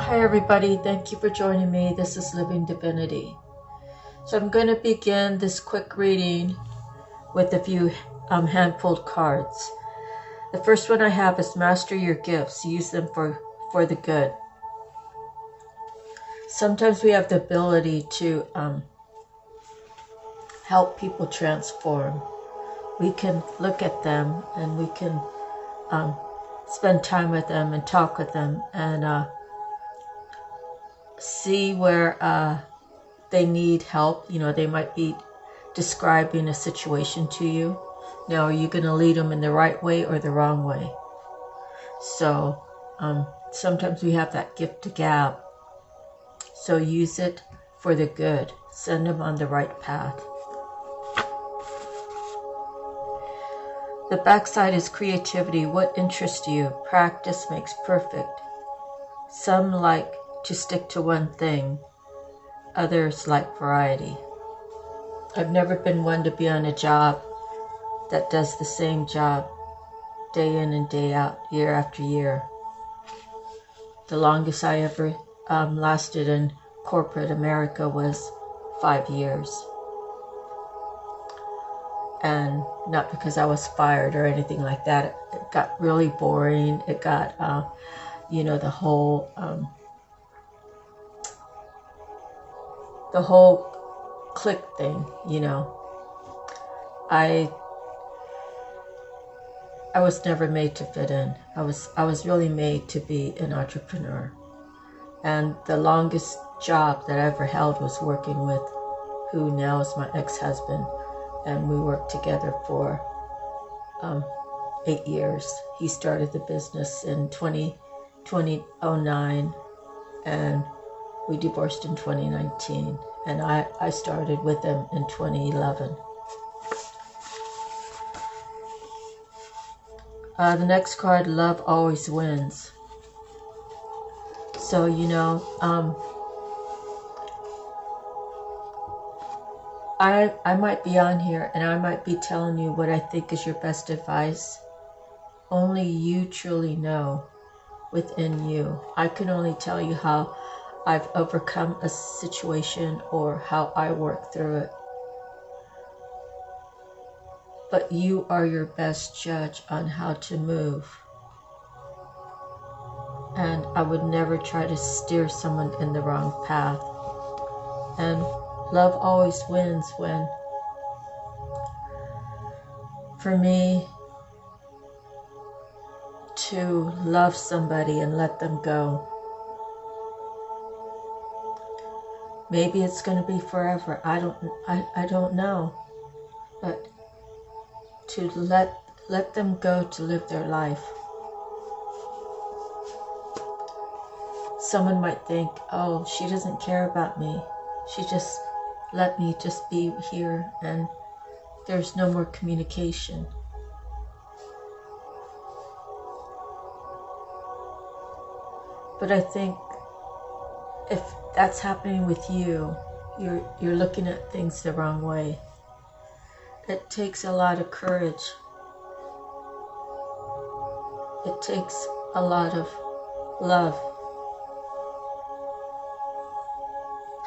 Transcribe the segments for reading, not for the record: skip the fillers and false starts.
Hi everybody, thank you for joining me. This is Living Divinity. So I'm going to begin this quick reading with a few hand-pulled cards. The first one I have is master your gifts. Use them for the good. Sometimes we have the ability to help people transform. We can look at them and we can spend time with them and talk with them and see where they need help. You know, they might be describing a situation to you. Now, are you going to lead them in the right way or the wrong way? So sometimes we have that gift to gab. So use it for the good. Send them on the right path. The backside is creativity. What interests you? Practice makes perfect. Some like to stick to one thing. Others like variety. I've never been one to be on a job that does the same job day in and day out, year after year. The longest I ever lasted in corporate America was 5 years. And not because I was fired or anything like that. It got really boring. It got, the whole click thing, I was never made to fit in. I was really made to be an entrepreneur. And the longest job that I ever held was working with who now is my ex-husband. And we worked together for 8 years. He started the business in 2009 and we divorced in 2019. And I started with him in 2011. The next card, love always wins. So, I might be on here and I might be telling you what I think is your best advice. Only you truly know within you. I can only tell you how I've overcome a situation or how I work through it. But you are your best judge on how to move. And I would never try to steer someone in the wrong path. And love always wins when, for me, to love somebody and let them go. Maybe it's going to be forever. I don't know. But to let them go to live their life. Someone might think, oh, she doesn't care about me. She just let me just be here and there's no more communication. But I think if that's happening with you, you're looking at things the wrong way. It takes a lot of courage. It takes a lot of love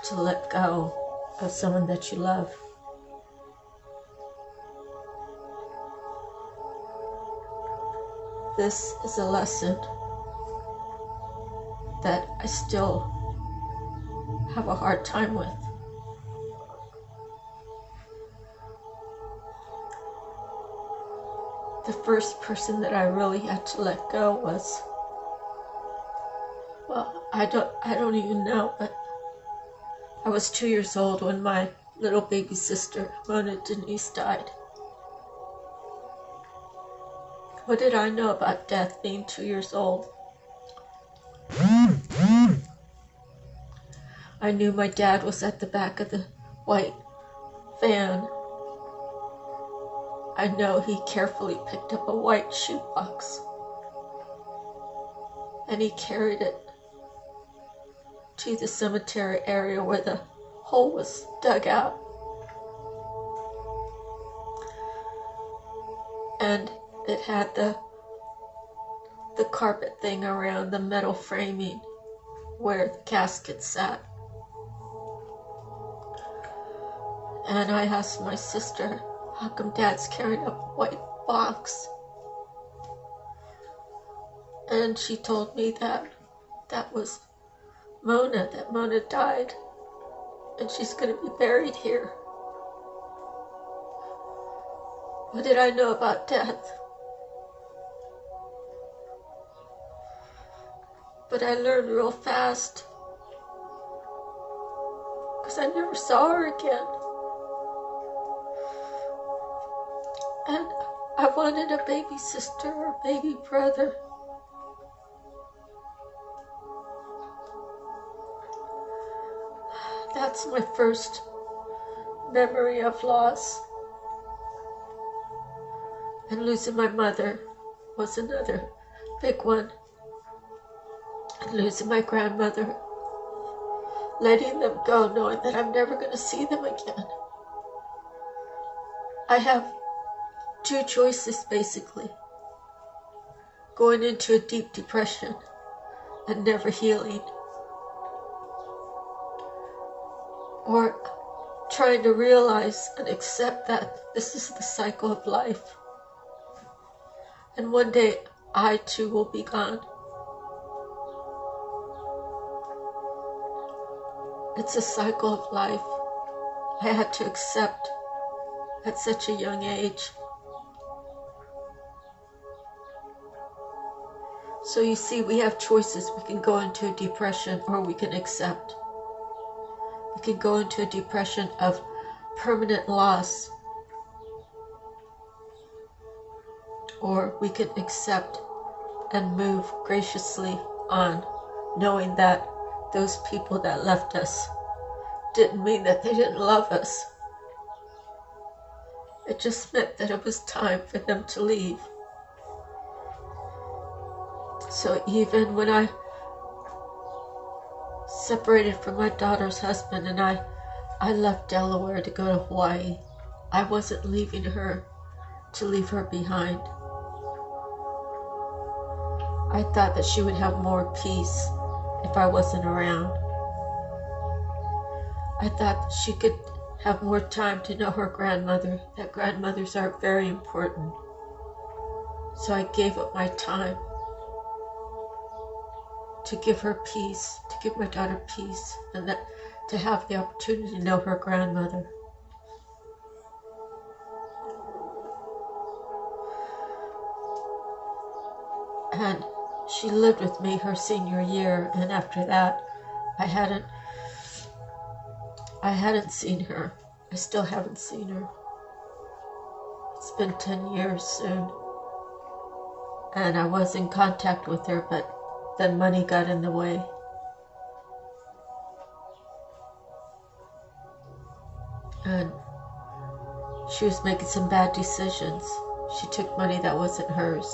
to let go of someone that you love. This is a lesson that I still have a hard time with. The first person that I really had to let go was, well, I don't even know, but I was 2 years old when my little baby sister, Mona Denise, died. What did I know about death being 2 years old? I knew my dad was at the back of the white van. I know he carefully picked up a white shoebox and he carried it to the cemetery area where the hole was dug out. And it had the carpet thing around the metal framing where the casket sat. And I asked my sister, how come Dad's carrying a white box? And she told me that that was Mona, that Mona died, and she's going to be buried here. What did I know about death? But I learned real fast, because I never saw her again. And I wanted a baby sister or baby brother. That's my first memory of loss. And losing my mother was another big one. And losing my grandmother, letting them go, knowing that I'm never going to see them again. I have two choices, basically. Going into a deep depression and never healing, or trying to realize and accept that this is the cycle of life. And one day, I too will be gone. It's a cycle of life I had to accept at such a young age. So you see, we have choices. We can go into a depression, or we can accept. We can go into a depression of permanent loss, or we can accept and move graciously on, knowing that those people that left us didn't mean that they didn't love us. It just meant that it was time for them to leave. So even when I separated from my daughter's husband and I left Delaware to go to Hawaii, I wasn't leaving her to leave her behind. I thought that she would have more peace if I wasn't around. I thought that she could have more time to know her grandmother, that grandmothers are very important. So I gave up my time to give her peace, to give my daughter peace, and that to have the opportunity to know her grandmother. And she lived with me her senior year, and after that, I hadn't seen her. I still haven't seen her. It's been 10 years soon. And I was in contact with her, but then money got in the way. And she was making some bad decisions. She took money that wasn't hers.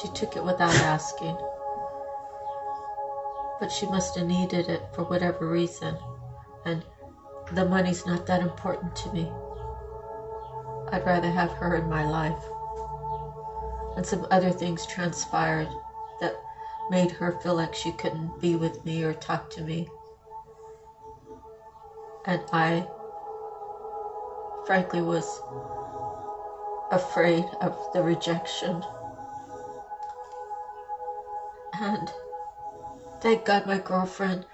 She took it without asking. But she must have needed it for whatever reason. And the money's not that important to me. I'd rather have her in my life. And some other things transpired that made her feel like she couldn't be with me or talk to me. And I, frankly, was afraid of the rejection. And thank God my girlfriend,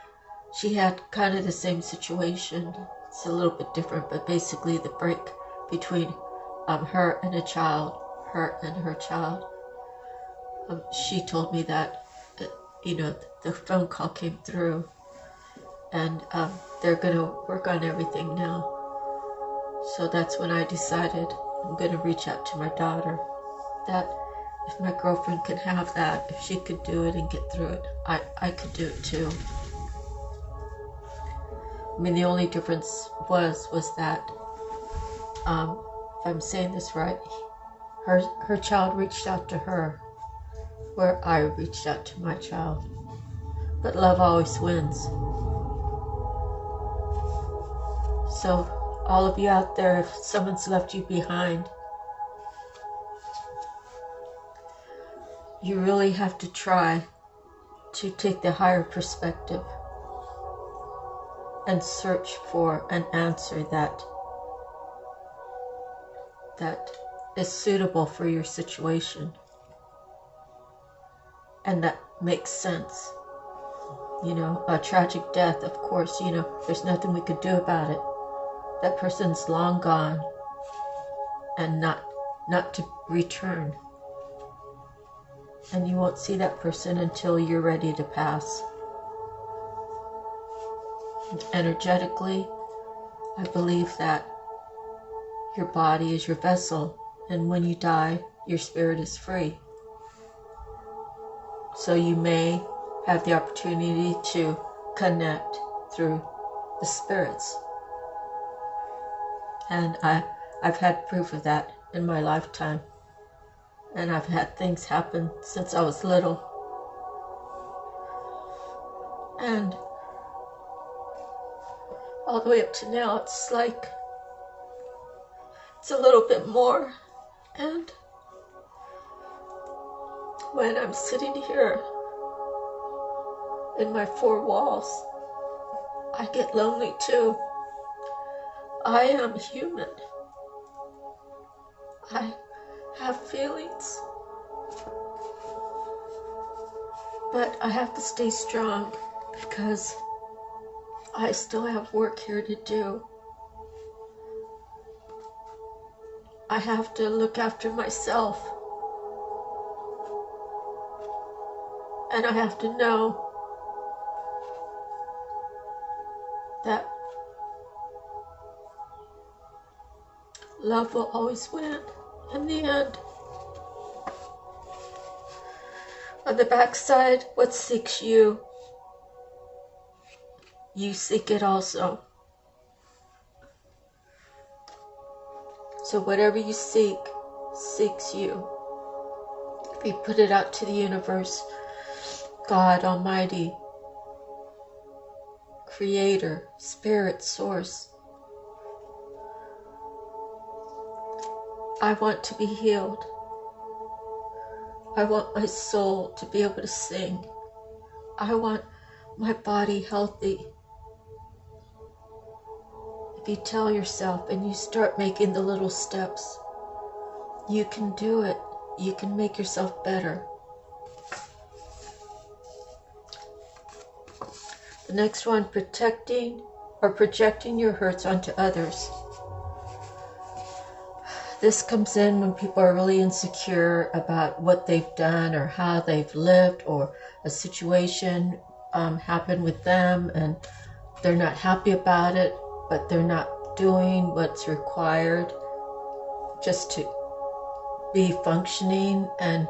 she had kind of the same situation. It's a little bit different, but basically the break between her and a child, her and her child. She told me that, the phone call came through, and they're going to work on everything now. So that's when I decided I'm going to reach out to my daughter, that if my girlfriend could have that, if she could do it and get through it, I could do it too. I mean, the only difference was that, if I'm saying this right, her child reached out to her, where I reached out to my child. But love always wins. So all of you out there, if someone's left you behind, you really have to try to take the higher perspective. and search for an answer that is suitable for your situation and that makes sense. You know, a tragic death, of course, you know, there's nothing we could do about it. That person's long gone and not to return. And you won't see that person until you're ready to pass. And energetically, I believe that your body is your vessel, and when you die, your spirit is free. So you may have the opportunity to connect through the spirits. And I've had proof of that in my lifetime. And I've had things happen since I was little. And all the way up to now, it's like, it's a little bit more. And when I'm sitting here in my four walls, I get lonely too. I am human. I have feelings. But I have to stay strong because I still have work here to do. I have to look after myself. And I have to know that love will always win in the end. On the backside, what seeks you, you seek it also. So whatever you seek, seeks you. If you put it out to the universe, God Almighty, Creator, Spirit, Source, I want to be healed. I want my soul to be able to sing. I want my body healthy. If you tell yourself and you start making the little steps, you can do it. You can make yourself better. The next one, protecting or projecting your hurts onto others. This comes in when people are really insecure about what they've done or how they've lived, or a situation happened with them and they're not happy about it, but they're not doing what's required just to be functioning and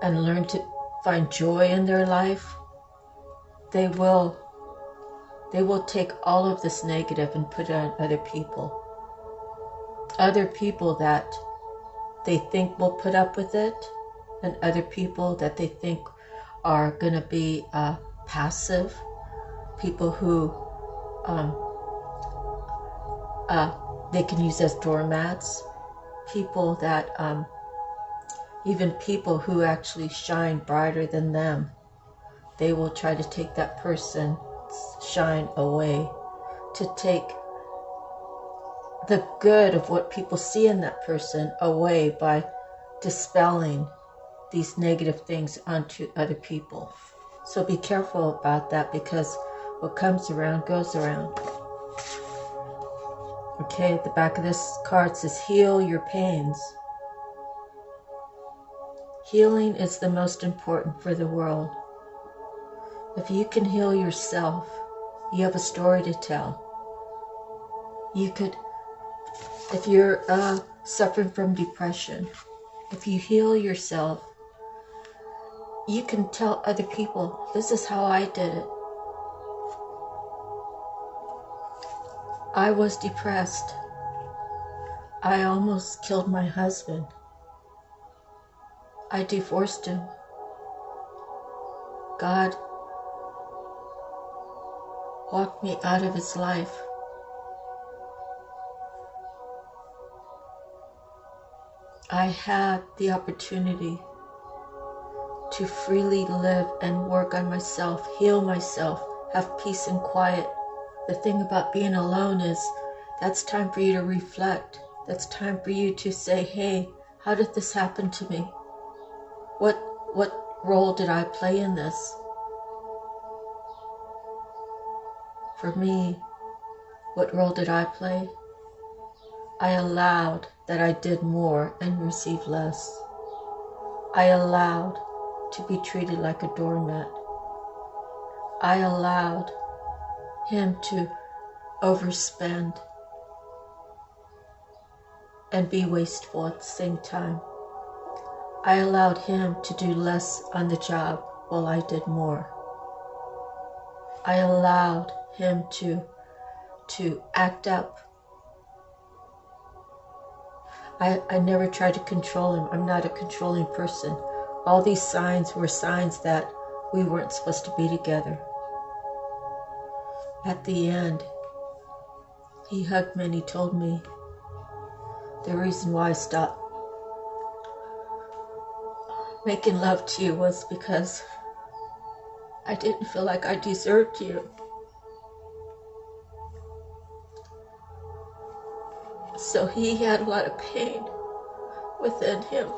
learn to find joy in their life. They will take all of this negative and put it on other people. Other people that they think will put up with it, and other people that they think are going to be passive, people who they can use as doormats, people that even people who actually shine brighter than them, they will try to take that person's shine away, to take the good of what people see in that person away by dispelling these negative things onto other people. So be careful about that, because what comes around goes around. Okay, at the back of this card says, heal your pains. Healing is the most important for the world. If you can heal yourself, you have a story to tell. You could, if you're suffering from depression, if you heal yourself, you can tell other people, this is how I did it. I was depressed. I almost killed my husband. I divorced him. God walked me out of his life. I had the opportunity to freely live and work on myself, heal myself, have peace and quiet. The thing about being alone is that's time for you to reflect. That's time for you to say, hey, how did this happen to me? What role did I play in this? For me, what role did I play? I allowed that I did more and received less. I allowed to be treated like a doormat. I allowed him to overspend and be wasteful at the same time. I allowed him to do less on the job while I did more. I allowed him to act up. I never tried to control him. I'm not a controlling person. All these signs were signs that we weren't supposed to be together. At the end, he hugged me and he told me the reason why I stopped making love to you was because I didn't feel like I deserved you. So he had a lot of pain within him.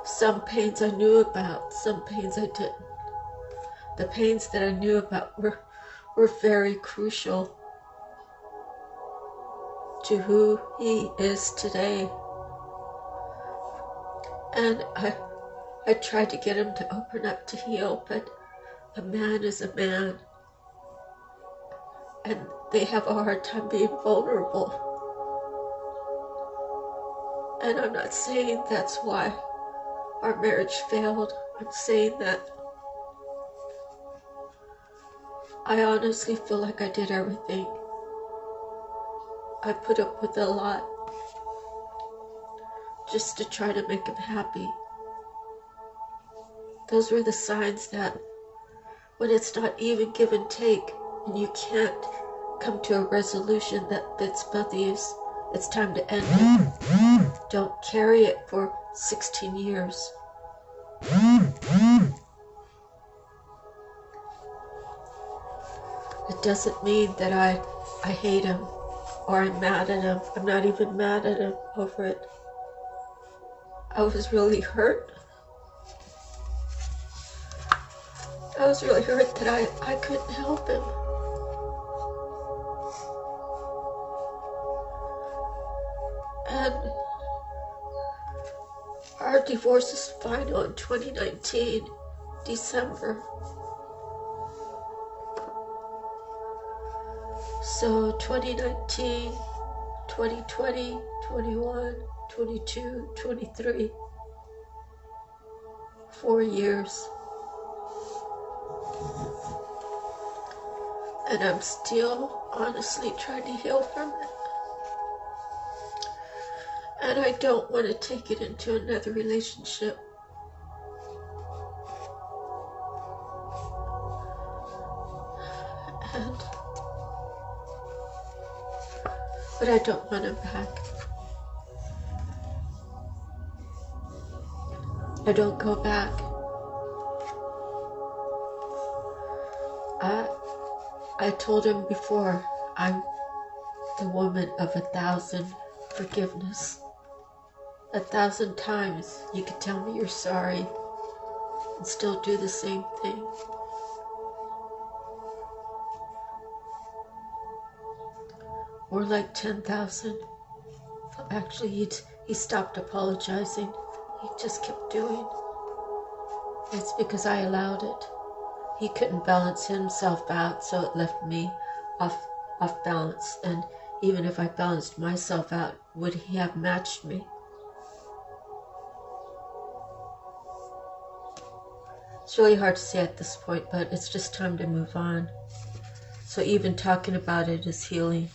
Some pains I knew about, some pains I didn't. The pains that I knew about were very crucial to who he is today. And I tried to get him to open up to heal, but a man is a man. And they have a hard time being vulnerable. And I'm not saying that's why our marriage failed. I'm saying that I honestly feel like I did everything. I put up with a lot just to try to make him happy. Those were the signs that when it's not even give and take, and you can't come to a resolution that fits both of you, it's time to end it. Don't carry it for 16 years. It doesn't mean that I hate him or I'm mad at him. I'm not even mad at him over it. I was really hurt. I was really hurt that I couldn't help him. And our divorce is final in 2019, December. So 2019, 2020, 21, 22, 23, 4 years. And I'm still honestly trying to heal from it. And I don't want to take it into another relationship. But I don't want him back. I don't go back. I told him before, I'm the woman of 1,000 forgiveness. 1,000 times you could tell me you're sorry and still do the same thing. More like 10,000. Actually, he stopped apologizing. He just kept doing. It's because I allowed it. He couldn't balance himself out, so it left me off balance. And even if I balanced myself out, would he have matched me? It's really hard to say at this point, but it's just time to move on. So even talking about it is healing.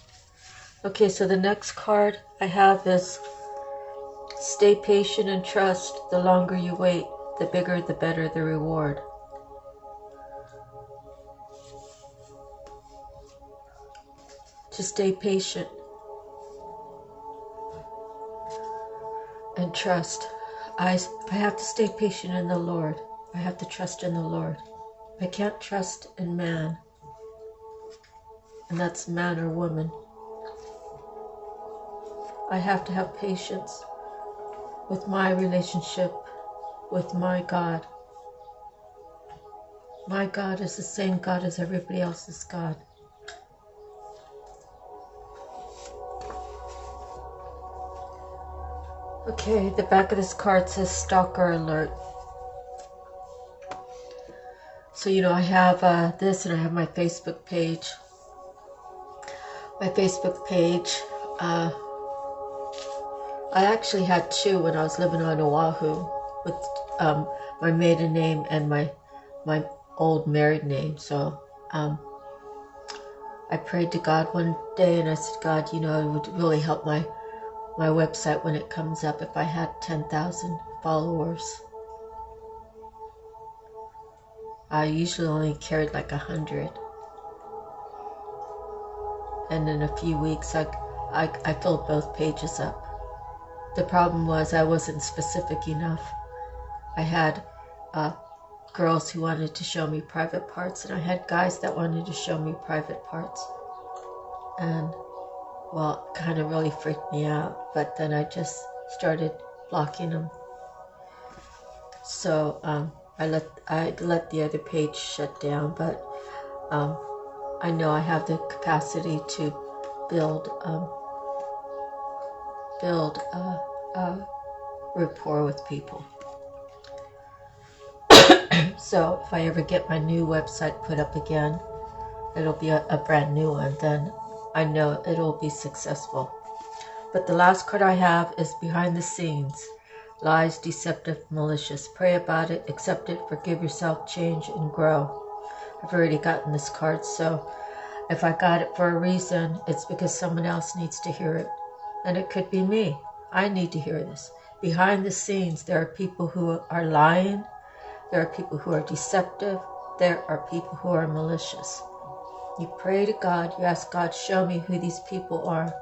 Okay, so the next card I have is stay patient and trust. The longer you wait, the bigger, the better the reward. To stay patient and trust. I have to stay patient in the Lord. I have to trust in the Lord. I can't trust in man. and that's man or woman. I have to have patience with my relationship with my God. My God is the same God as everybody else's God. Okay, the back of this card says Stalker Alert. So, I have this, and I have my Facebook page. My Facebook page, I actually had two when I was living on Oahu with my maiden name and my old married name. So I prayed to God one day, and I said, God, it would really help my website when it comes up if I had 10,000 followers. I usually only carried like 100. And in a few weeks, I filled both pages up. The problem was I wasn't specific enough. I had girls who wanted to show me private parts, and I had guys that wanted to show me private parts. And, well, it kind of really freaked me out, but then I just started blocking them. So I let the other page shut down, but I know I have the capacity to build rapport with people. So if I ever get my new website put up again, it'll be a brand new one, then I know it'll be successful. But the last card I have is Behind the Scenes. Lies, deceptive, malicious. Pray about it, accept it, forgive yourself, change, and grow. I've already gotten this card, so if I got it for a reason, it's because someone else needs to hear it. And it could be me. I need to hear this. Behind the scenes, there are people who are lying. There are people who are deceptive. There are people who are malicious. You pray to God. You ask God, show me who these people are.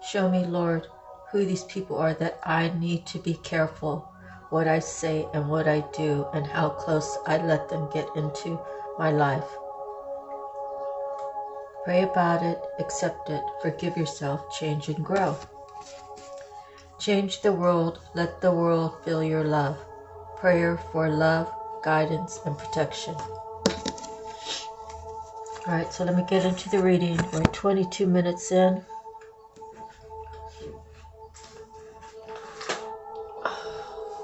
Show me, Lord, who these people are that I need to be careful what I say and what I do and how close I let them get into my life. Pray about it, accept it, forgive yourself, change and grow. Change the world, let the world feel your love. Prayer for love, guidance, and protection. Alright, so let me get into the reading. We're 22 minutes in.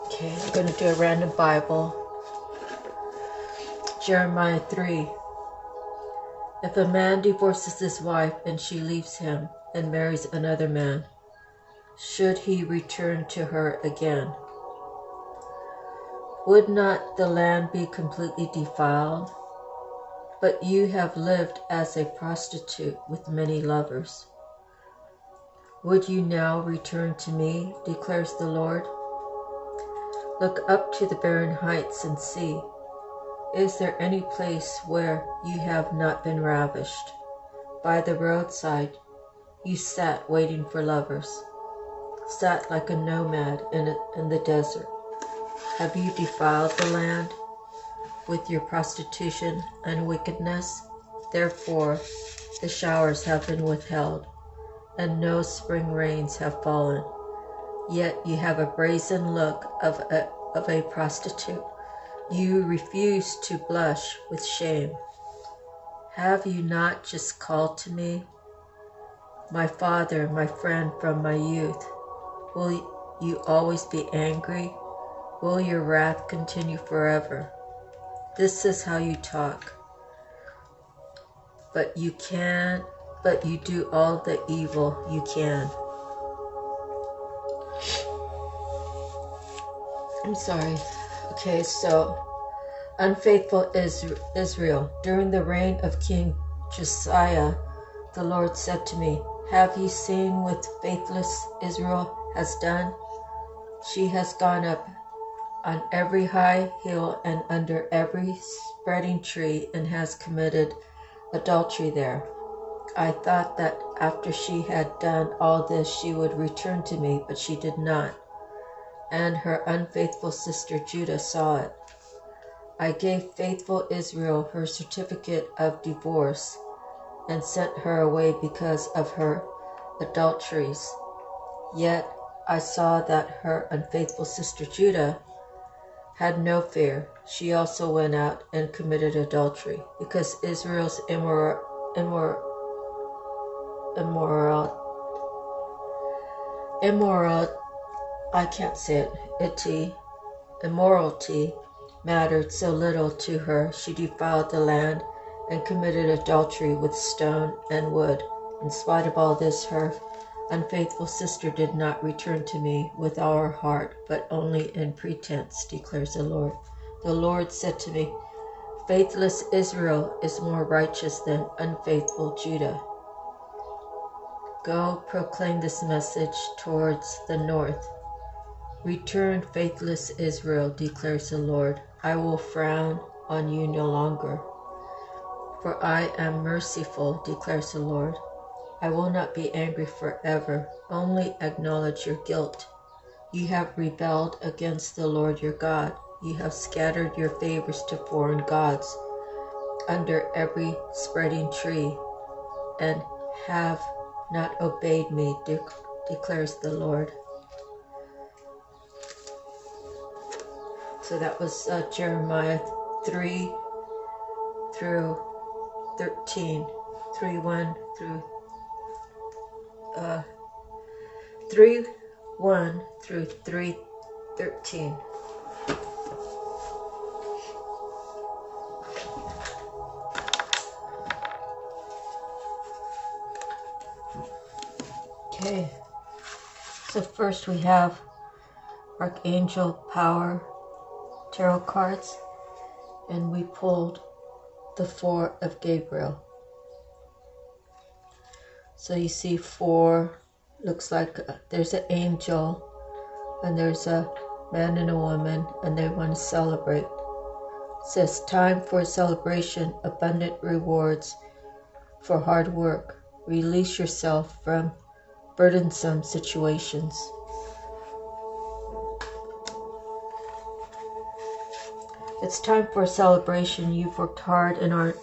Okay, I'm going to do a random Bible. Jeremiah 3. If a man divorces his wife and she leaves him and marries another man, should he return to her again? Would not the land be completely defiled? But you have lived as a prostitute with many lovers. Would you now return to me, declares the Lord? Look up to the barren heights and see. Is there any place where you have not been ravished? By the roadside, you sat waiting for lovers, sat like a nomad in the desert. Have you defiled the land with your prostitution and wickedness? Therefore, the showers have been withheld, and no spring rains have fallen. Yet you have a brazen look of a prostitute. You refuse to blush with shame. Have you not just called to me, my father, my friend from my youth? Will you always be angry? Will your wrath continue forever? This is how you talk. But you do all the evil you can. I'm sorry. Okay, so unfaithful Israel. During the reign of King Josiah, the Lord said to me, have you seen what faithless Israel has done? She has gone up on every high hill and under every spreading tree and has committed adultery there. I thought that after she had done all this, she would return to me, but she did not. And her unfaithful sister Judah saw it. I gave faithful Israel her certificate of divorce, and sent her away because of her adulteries. Yet I saw that her unfaithful sister Judah had no fear. She also went out and committed adultery, because Israel's immorality mattered so little to her. She defiled the land and committed adultery with stone and wood. In spite of all this, her unfaithful sister did not return to me with all her heart, but only in pretense, declares the Lord. The Lord said to me, faithless Israel is more righteous than unfaithful Judah. Go proclaim this message towards the north. Return, faithless Israel, declares the Lord. I will frown on you no longer. For I am merciful, declares the Lord. I will not be angry forever. Only acknowledge your guilt. You have rebelled against the Lord your God. You have scattered your favors to foreign gods under every spreading tree, and have not obeyed me, declares the Lord. So that was Jeremiah 3 through 13, 3:1 through 3:1 through 3:13. Okay, so first we have Archangel Power Tarot cards, and we pulled the 4 of Gabriel. So you see 4, looks like there's an angel, and there's a man and a woman, and they want to celebrate. It says, time for a celebration, abundant rewards for hard work. Release yourself from burdensome situations. It's time for a celebration. You've worked hard and are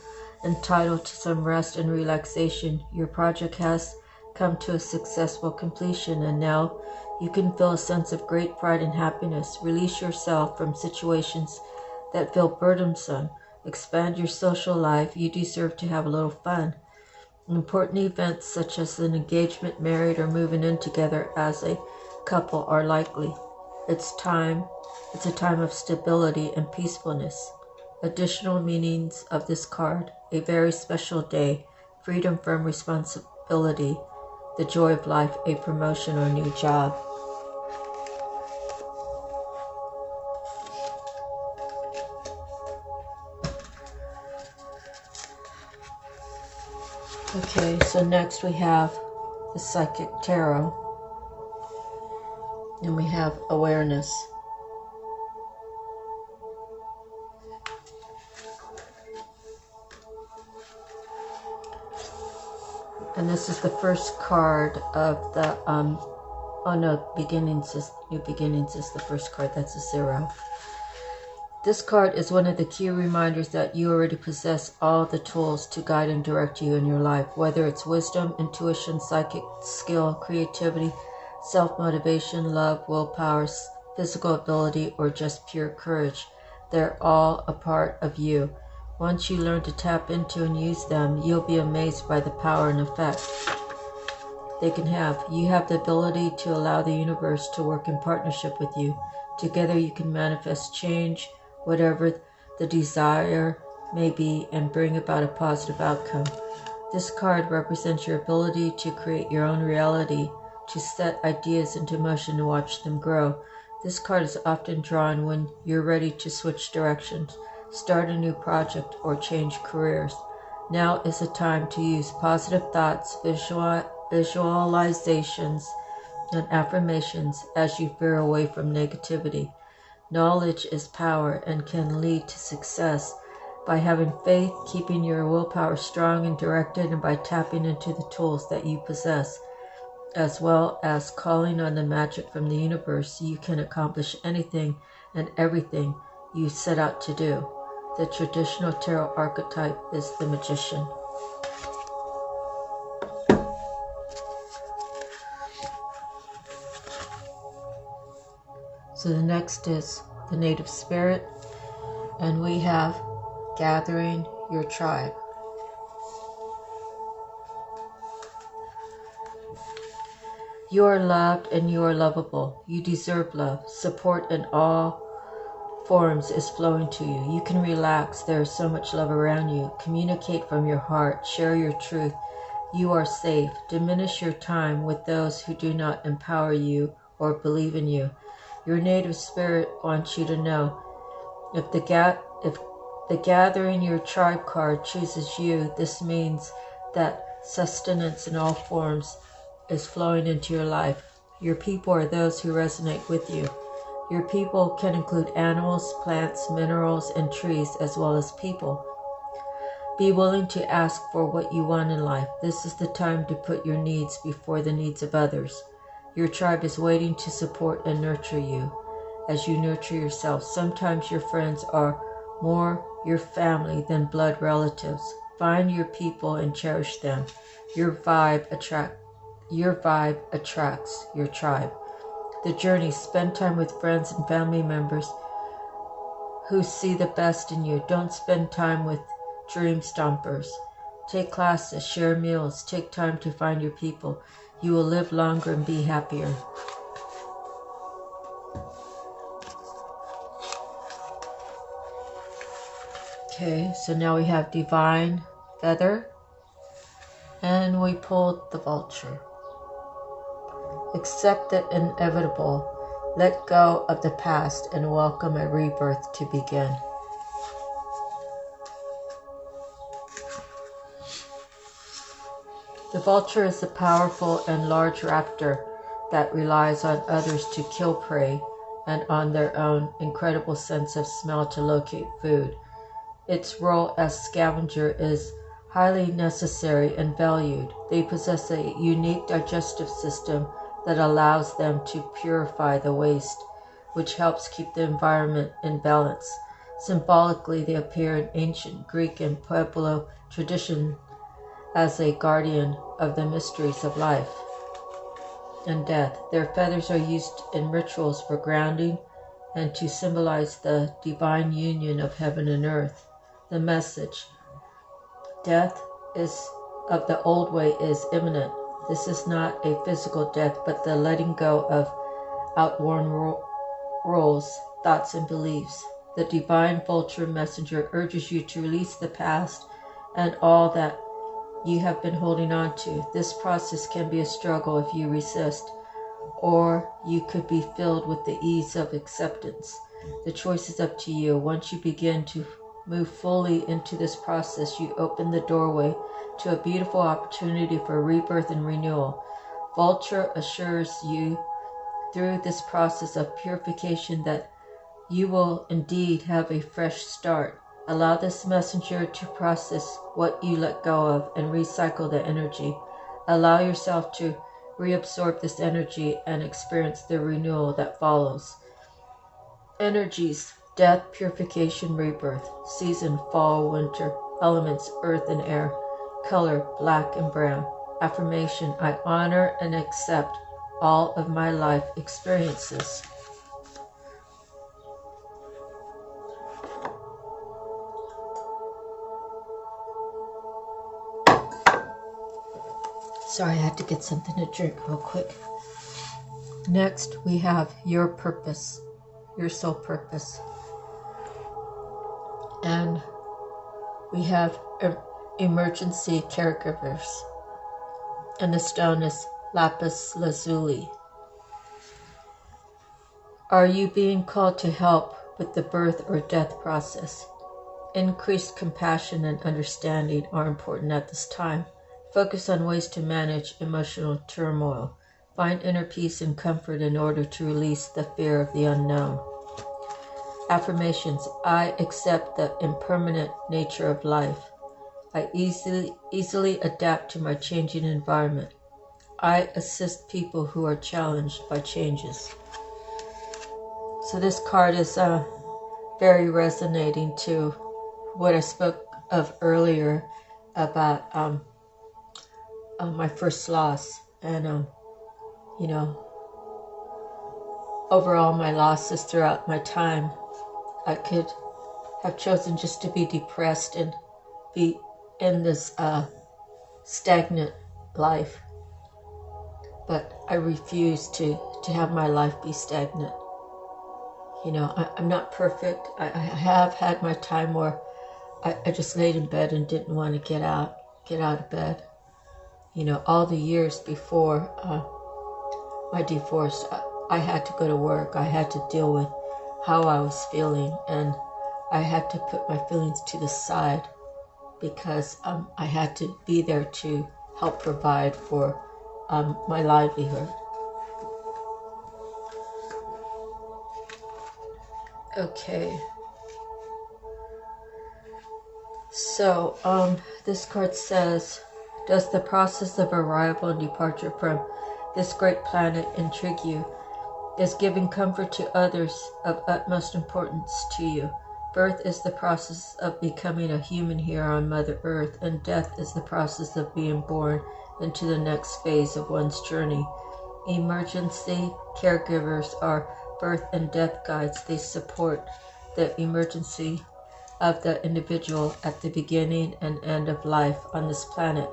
entitled to some rest and relaxation. Your project has come to a successful completion, and now you can feel a sense of great pride and happiness. Release yourself from situations that feel burdensome. Expand your social life. You deserve to have a little fun. Important events such as an engagement, married, or moving in together as a couple are likely. It's a time of stability and peacefulness. Additional meanings of this card: a very special day, freedom from responsibility, the joy of life, a promotion or new job. Okay, so next we have the Psychic Tarot, and we have awareness. And this is the first card of the, New Beginnings is the first card, that's a 0. This card is one of the key reminders that you already possess all the tools to guide and direct you in your life, whether it's wisdom, intuition, psychic skill, creativity, self-motivation, love, willpower, physical ability, or just pure courage. They're all a part of you. Once you learn to tap into and use them, you'll be amazed by the power and effect they can have. You have the ability to allow the universe to work in partnership with you. Together you can manifest change, whatever the desire may be, and bring about a positive outcome. This card represents your ability to create your own reality, to set ideas into motion and watch them grow. This card is often drawn when you're ready to switch directions, start a new project, or change careers. Now is the time to use positive thoughts, visualizations, and affirmations as you veer away from negativity. Knowledge is power and can lead to success. By having faith, keeping your willpower strong and directed, and by tapping into the tools that you possess, as well as calling on the magic from the universe, you can accomplish anything and everything you set out to do. The traditional tarot archetype is the magician. So the next is the native spirit, and we have gathering your tribe. You are loved and you are lovable. You deserve love. Support in all forms is flowing to you. You can relax. There is so much love around you. Communicate from your heart. Share your truth. You are safe. Diminish your time with those who do not empower you or believe in you. Your native spirit wants you to know, if the gathering your tribe card chooses you, this means that sustenance in all forms is flowing into your life. Your people are those who resonate with you. Your people can include animals, plants, minerals, and trees, as well as people. Be willing to ask for what you want in life. This is the time to put your needs before the needs of others. Your tribe is waiting to support and nurture you as you nurture yourself. Sometimes your friends are more your family than blood relatives. Find your people and cherish them. Your vibe attracts your tribe. The journey, spend time with friends and family members who see the best in you. Don't spend time with dream stompers. Take classes, share meals, take time to find your people. You will live longer and be happier. Okay, so now we have divine feather, and we pulled the vulture. Accept the inevitable. Let go of the past and welcome a rebirth to begin. The vulture is a powerful and large raptor that relies on others to kill prey and on their own incredible sense of smell to locate food. Its role as scavenger is highly necessary and valued. They possess a unique digestive system that allows them to purify the waste, which helps keep the environment in balance. Symbolically, they appear in ancient Greek and Pueblo tradition as a guardian of the mysteries of life and death. Their feathers are used in rituals for grounding and to symbolize the divine union of heaven and earth. The message: death of the old way is imminent. This is not a physical death, but the letting go of outworn roles, thoughts, and beliefs. The divine vulture messenger urges you to release the past and all that you have been holding on to. This process can be a struggle if you resist, or you could be filled with the ease of acceptance. The choice is up to you. Once you begin to move fully into this process, you open the doorway to a beautiful opportunity for rebirth and renewal. Vulture assures you through this process of purification that you will indeed have a fresh start. Allow this messenger to process what you let go of and recycle the energy. Allow yourself to reabsorb this energy and experience the renewal that follows. Energies: death, purification, rebirth. Season: fall, winter. Elements: earth and air. Color: black and brown. Affirmation: I honor and accept all of my life experiences. Sorry, I had to get something to drink real quick. Next, we have your purpose, your soul purpose. And we have emergency caregivers. And the stone is lapis lazuli. Are you being called to help with the birth or death process? Increased compassion and understanding are important at this time. Focus on ways to manage emotional turmoil. Find inner peace and comfort in order to release the fear of the unknown. Affirmations: I accept the impermanent nature of life. I easily adapt to my changing environment. I assist people who are challenged by changes. So this card is very resonating to what I spoke of earlier about my first loss, and overall my losses throughout my time. I could have chosen just to be depressed and be in this stagnant life, but I refuse to have my life be stagnant. You know, I'm not perfect. I have had my time where I just laid in bed and didn't want to get out of bed. You know, all the years before my divorce, I had to go to work. I had to deal with how I was feeling, and I had to put my feelings to the side because I had to be there to help provide for my livelihood. Okay. So, this card says, does the process of arrival and departure from this great planet intrigue you? Is giving comfort to others of utmost importance to you? Birth is the process of becoming a human here on Mother Earth, and death is the process of being born into the next phase of one's journey. Emergency caregivers are birth and death guides. They support the emergency of the individual at the beginning and end of life on this planet.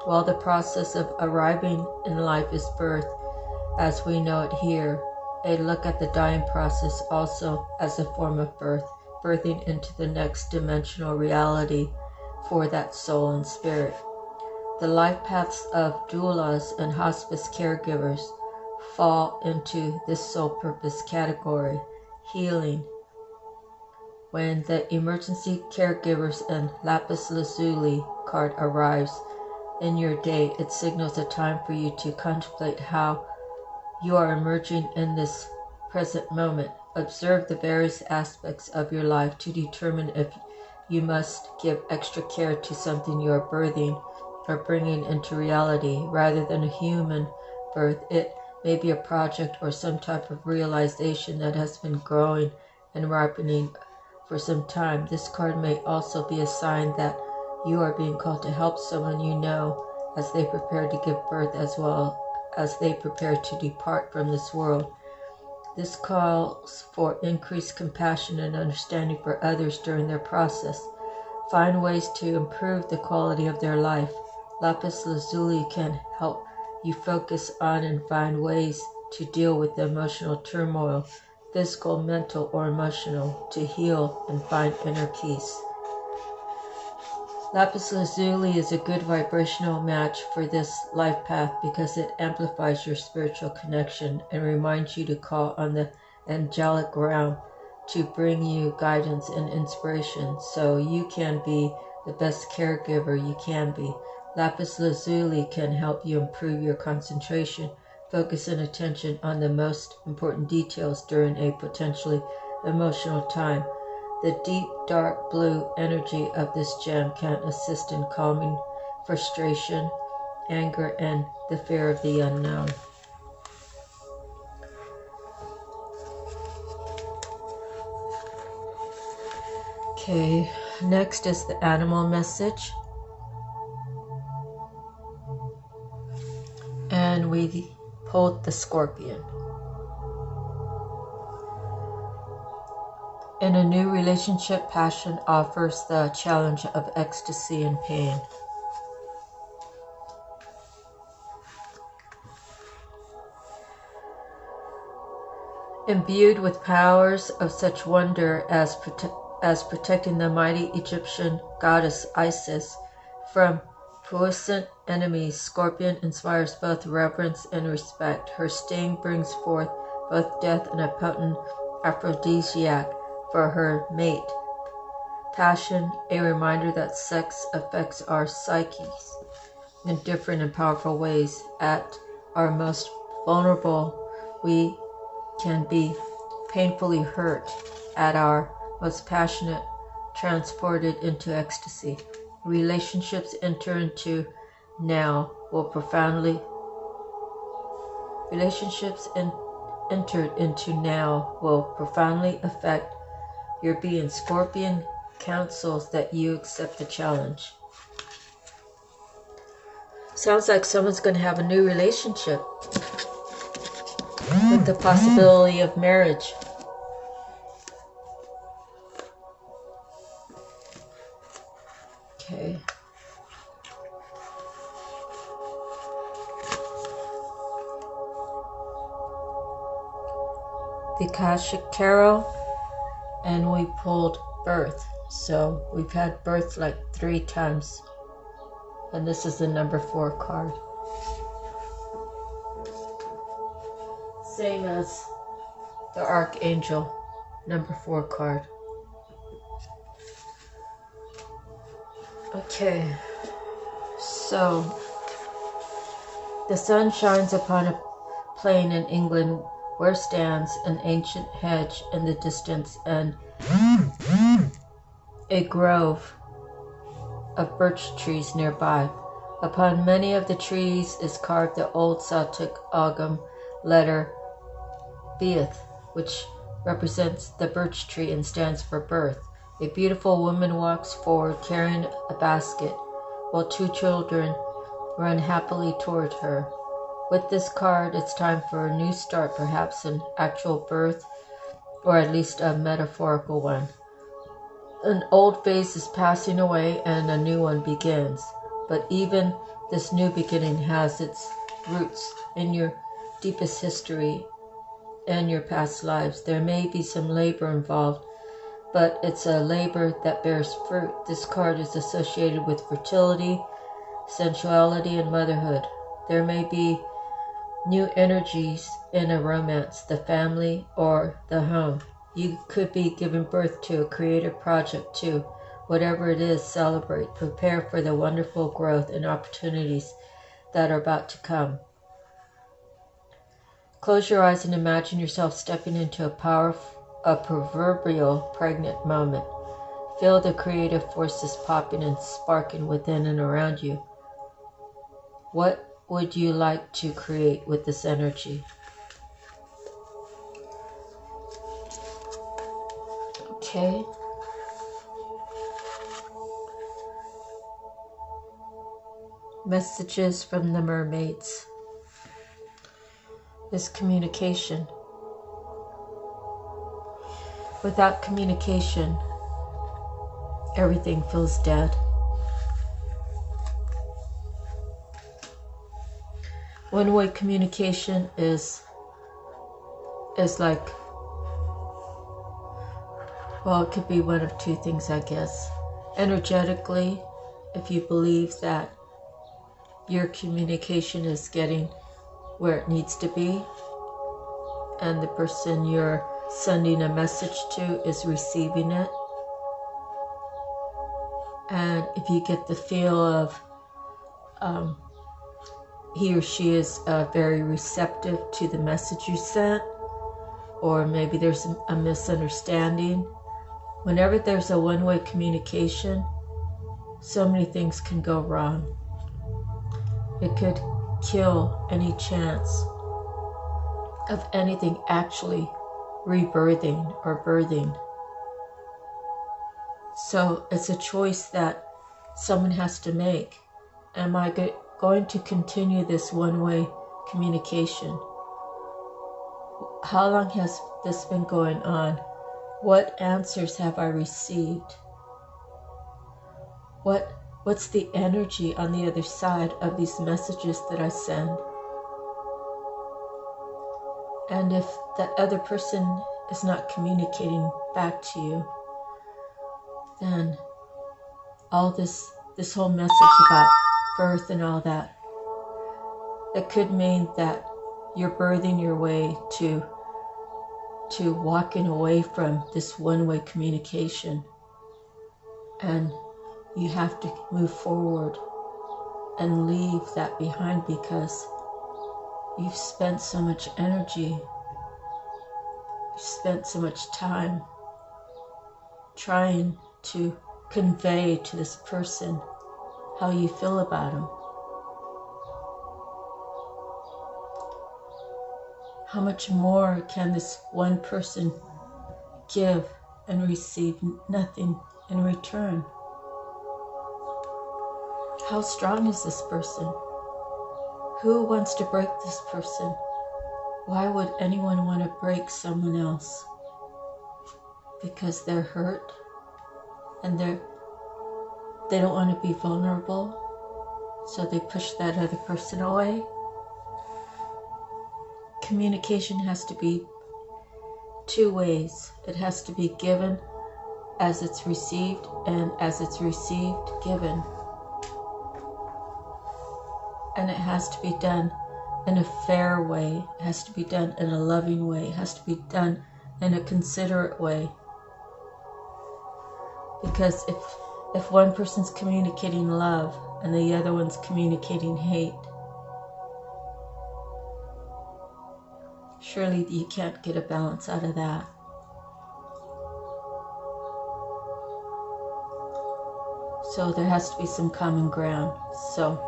While the process of arriving in life is birth, as we know it here, a look at the dying process also as a form of birth, birthing into the next dimensional reality for that soul and spirit. The life paths of doulas and hospice caregivers fall into this soul purpose category, healing. When the emergency caregivers and lapis lazuli card arrives in your day, it signals a time for you to contemplate how you are emerging in this present moment. Observe the various aspects of your life to determine if you must give extra care to something you are birthing or bringing into reality. Rather than a human birth, it may be a project or some type of realization that has been growing and ripening for some time. This card may also be a sign that you are being called to help someone you know as they prepare to give birth, as well as they prepare to depart from this world. This calls for increased compassion and understanding for others during their process. Find ways to improve the quality of their life. Lapis lazuli can help you focus on and find ways to deal with the emotional turmoil, physical, mental, or emotional, to heal and find inner peace. Lapis lazuli is a good vibrational match for this life path because it amplifies your spiritual connection and reminds you to call on the angelic realm to bring you guidance and inspiration so you can be the best caregiver you can be. Lapis lazuli can help you improve your concentration, focus and attention on the most important details during a potentially emotional time. The deep, dark blue energy of this gem can assist in calming frustration, anger, and the fear of the unknown. Okay, next is the animal message. And we pulled the scorpion. In a new relationship, passion offers the challenge of ecstasy and pain. Imbued with powers of such wonder as protecting the mighty Egyptian goddess Isis from puissant enemies, Scorpion inspires both reverence and respect. Her sting brings forth both death and a potent aphrodisiac for her mate. Passion, a reminder that sex affects our psyches in different and powerful ways. At our most vulnerable, we can be painfully hurt. At our most passionate, transported into ecstasy. Relationships entered into now will profoundly affect your being. Scorpion counsels that you accept the challenge. Sounds like someone's going to have a new relationship. the possibility of marriage. Okay. The Akashic Tarot, and we pulled birth. So we've had birth like 3 times. And this is the number 4 card. Same as the Archangel, number 4 card. Okay, so the sun shines upon a plain in England where stands an ancient hedge in the distance and a grove of birch trees nearby. Upon many of the trees is carved the old Celtic Ogham letter Beath, which represents the birch tree and stands for birth. A beautiful woman walks forward carrying a basket, while 2 children run happily toward her. With this card, it's time for a new start, perhaps an actual birth, or at least a metaphorical one. An old phase is passing away and a new one begins. But even this new beginning has its roots in your deepest history and your past lives. There may be some labor involved, but it's a labor that bears fruit. This card is associated with fertility, sensuality, and motherhood. There may be new energies in a romance, the family, or the home. You could be giving birth to a creative project too. Whatever it is, celebrate. Prepare for the wonderful growth and opportunities that are about to come. Close your eyes and imagine yourself stepping into a proverbial pregnant moment. Feel the creative forces popping and sparking within and around you. What would you like to create with this energy? Okay. Messages from the mermaids. Is communication. Without communication, everything feels dead. One-way communication is like, well, it could be one of 2 things, I guess. Energetically, if you believe that your communication is getting where it needs to be, and the person you're sending a message to is receiving it. And if you get the feel of he or she is very receptive to the message you sent, or maybe there's a misunderstanding. Whenever there's a one-way communication, so many things can go wrong. It could kill any chance of anything actually rebirthing or birthing. So it's a choice that someone has to make. Am I going to continue this one-way communication? How long has this been going on? What answers have I received? What's the energy on the other side of these messages that I send? And if that other person is not communicating back to you, then all this whole message about birth and all that, it could mean that you're birthing your way to walking away from this one-way communication, and you have to move forward and leave that behind because you've spent so much energy, you've spent so much time trying to convey to this person how you feel about them. How much more can this one person give and receive nothing in return? How strong is this person? Who wants to break this person? Why would anyone want to break someone else? Because they're hurt and they don't want to be vulnerable, so they push that other person away. Communication has to be two ways. It has to be given as it's received, and as it's received, given. And it has to be done in a fair way. It has to be done in a loving way. It has to be done in a considerate way. Because if one person's communicating love and the other one's communicating hate, surely you can't get a balance out of that. So there has to be some common ground. So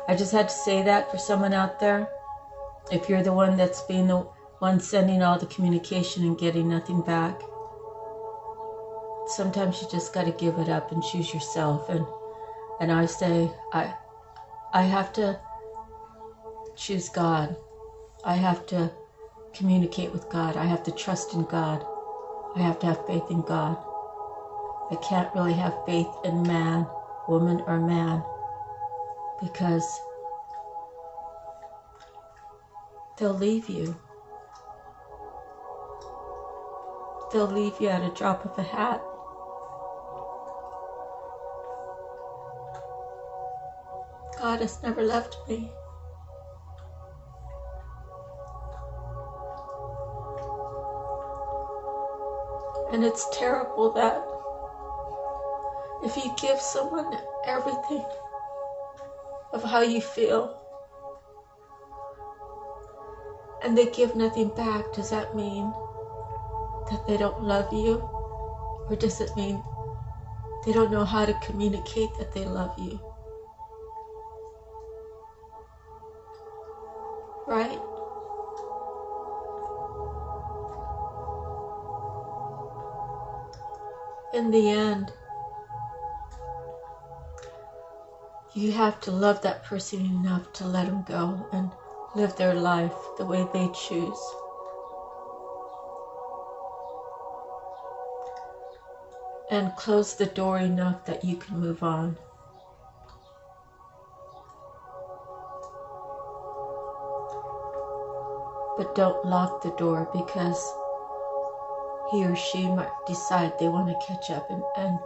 I just had to say that for someone out there. If you're the one that's being the one sending all the communication and getting nothing back, sometimes you just got to give it up and choose yourself. And I say, I have to choose God. I have to communicate with God. I have to trust in God. I have to have faith in God. I can't really have faith in man, woman, or man, because they'll leave you. They'll leave you at a drop of a hat. God has never left me. And it's terrible that if you give someone everything of how you feel and they give nothing back, does that mean that they don't love you? Or does it mean they don't know how to communicate that they love you? Right? In the end, you have to love that person enough to let them go and live their life the way they choose. And close the door enough that you can move on. But don't lock the door, because he or she might decide they want to catch up and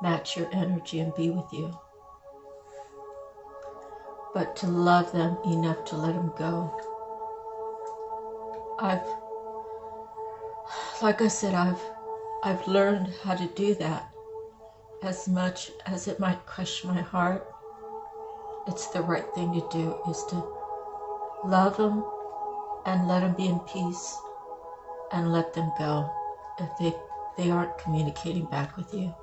match your energy and be with you. But to love them enough to let them go. Like I said, I've learned how to do that. As much as it might crush my heart, it's the right thing to do, is to love them and let them be in peace and let them go if they aren't communicating back with you.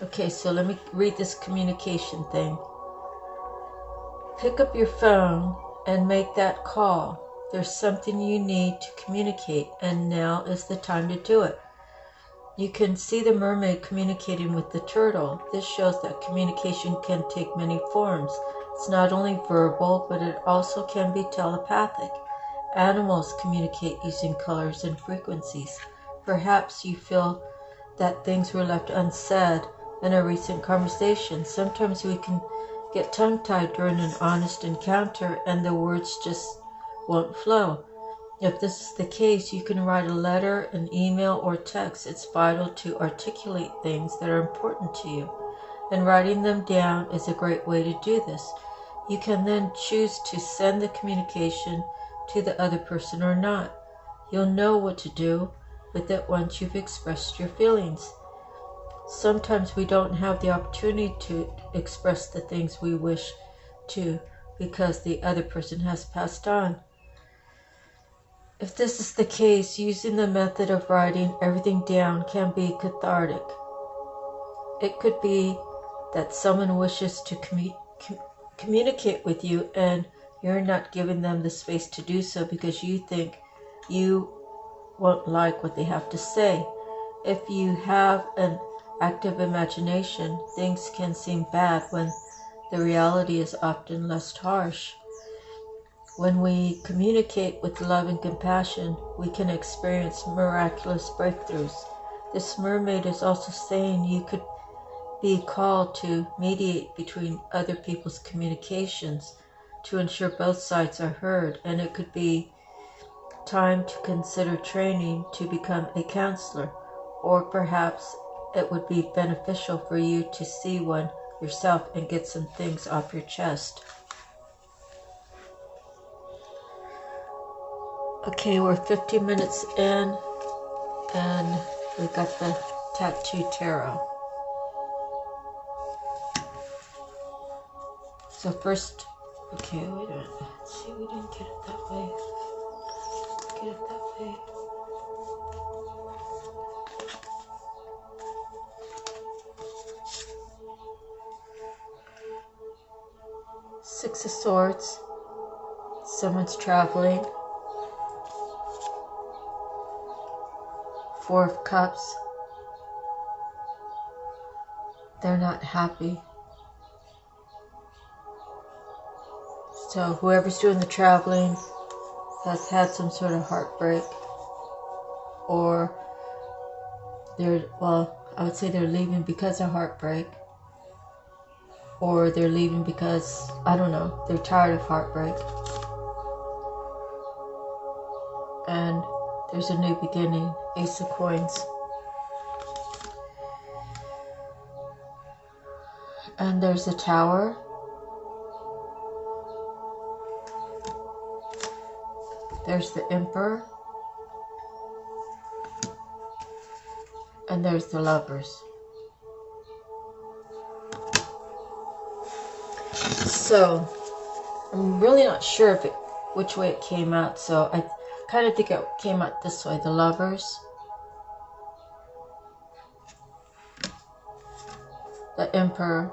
Okay, so let me read this communication thing. Pick up your phone and make that call. There's something you need to communicate, and now is the time to do it. You can see the mermaid communicating with the turtle. This shows that communication can take many forms. It's not only verbal, but it also can be telepathic. Animals communicate using colors and frequencies. Perhaps you feel that things were left unsaid in a recent conversation. Sometimes we can get tongue-tied during an honest encounter and the words just won't flow. If this is the case, you can write a letter, an email, or text. It's vital to articulate things that are important to you, and writing them down is a great way to do this. You can then choose to send the communication to the other person or not. You'll know what to do with it once you've expressed your feelings. Sometimes we don't have the opportunity to express the things we wish to because the other person has passed on. If this is the case, using the method of writing everything down can be cathartic. It could be that someone wishes to communicate with you and you're not giving them the space to do so because you think you won't like what they have to say. If you have an active imagination, things can seem bad when the reality is often less harsh. When we communicate with love and compassion, we can experience miraculous breakthroughs. This mermaid is also saying you could be called to mediate between other people's communications to ensure both sides are heard, and it could be time to consider training to become a counselor, or perhaps it would be beneficial for you to see one yourself and get some things off your chest. Okay, we're 50 minutes in, and we got the Tattoo Tarot. So first, okay, wait a minute. Let's see, we didn't get it that way. Get it that way. Six of Swords. Someone's traveling. Four of Cups. They're not happy. So whoever's doing the traveling has had some sort of heartbreak, or I would say they're leaving because of heartbreak, or they're leaving because, I don't know, they're tired of heartbreak. And there's a new beginning. Ace of Coins. And there's a Tower. There's the Emperor. And there's the Lovers. So, I'm really not sure which way it came out, so I kind of think it came out this way. The Lovers, the Emperor,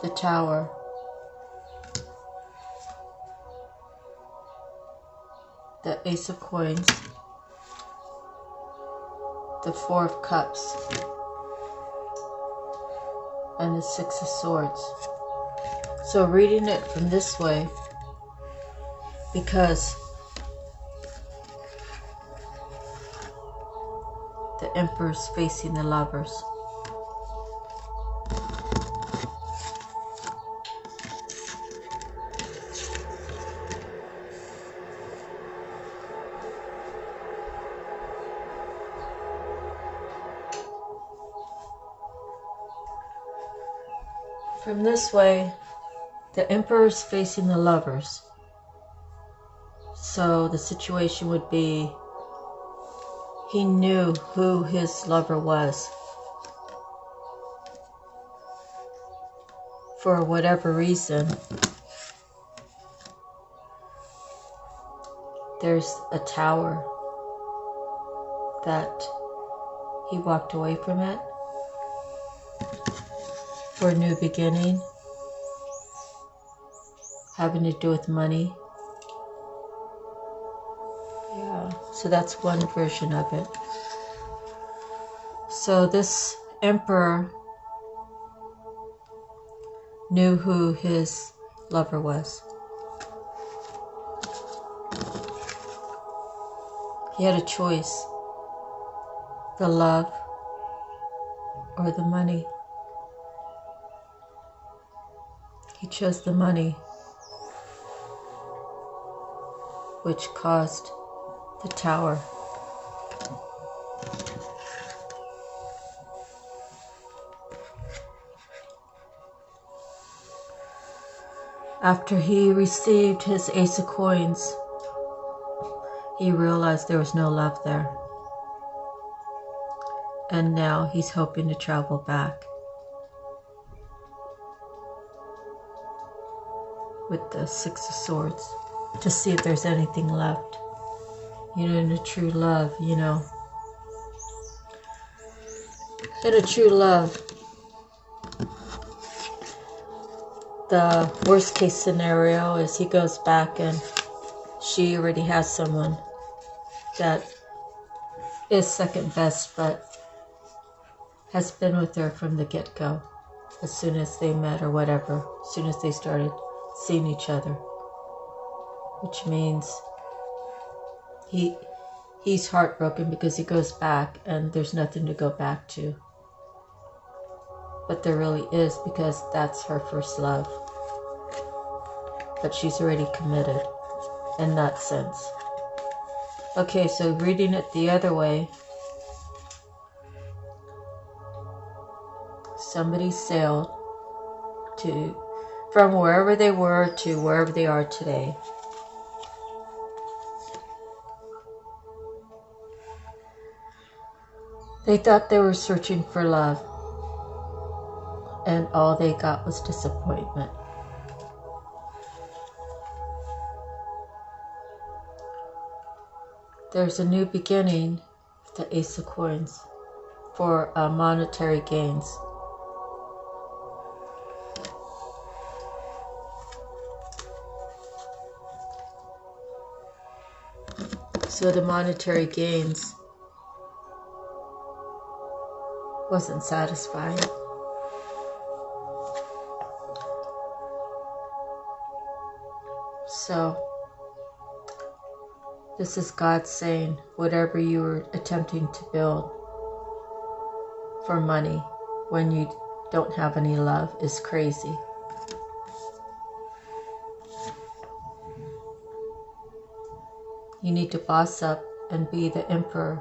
the Tower, the Ace of Coins, the Four of Cups, and the Six of Swords. So reading it from this way, because the Emperor's facing the Lovers. From this way, the Emperor's facing the Lovers. So the situation would be, he knew who his lover was. For whatever reason, there's a Tower that he walked away from it for a new beginning, having to do with money. Yeah, so that's one version of it. So this Emperor knew who his lover was. He had a choice, the love or the money. He chose the money, which caused the Tower. After he received his Ace of Coins, he realized there was no love there. And now he's hoping to travel back with the Six of Swords to see if there's anything left. You know, in a true love, you know. In a true love, the worst case scenario is he goes back and she already has someone that is second best, but has been with her from the get-go. as soon as they met or whatever, as soon as they started seeing each other. Which means he's heartbroken because he goes back and there's nothing to go back to. But there really is, because that's her first love. But she's already committed in that sense. Okay, so reading it the other way, somebody sailed from wherever they were to wherever they are today. They thought they were searching for love, and all they got was disappointment. There's a new beginning, the Ace of Coins, for monetary gains. So the monetary gains wasn't satisfying. So this is God saying, whatever you were attempting to build for money when you don't have any love is crazy. You need to boss up and be the emperor.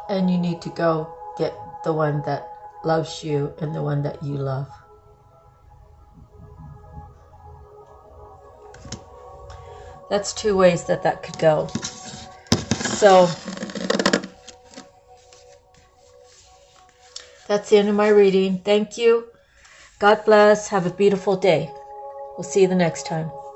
And you need to go get the one that loves you and the one that you love. That's two ways that could go. So that's the end of my reading. Thank you. God bless. Have a beautiful day. We'll see you the next time.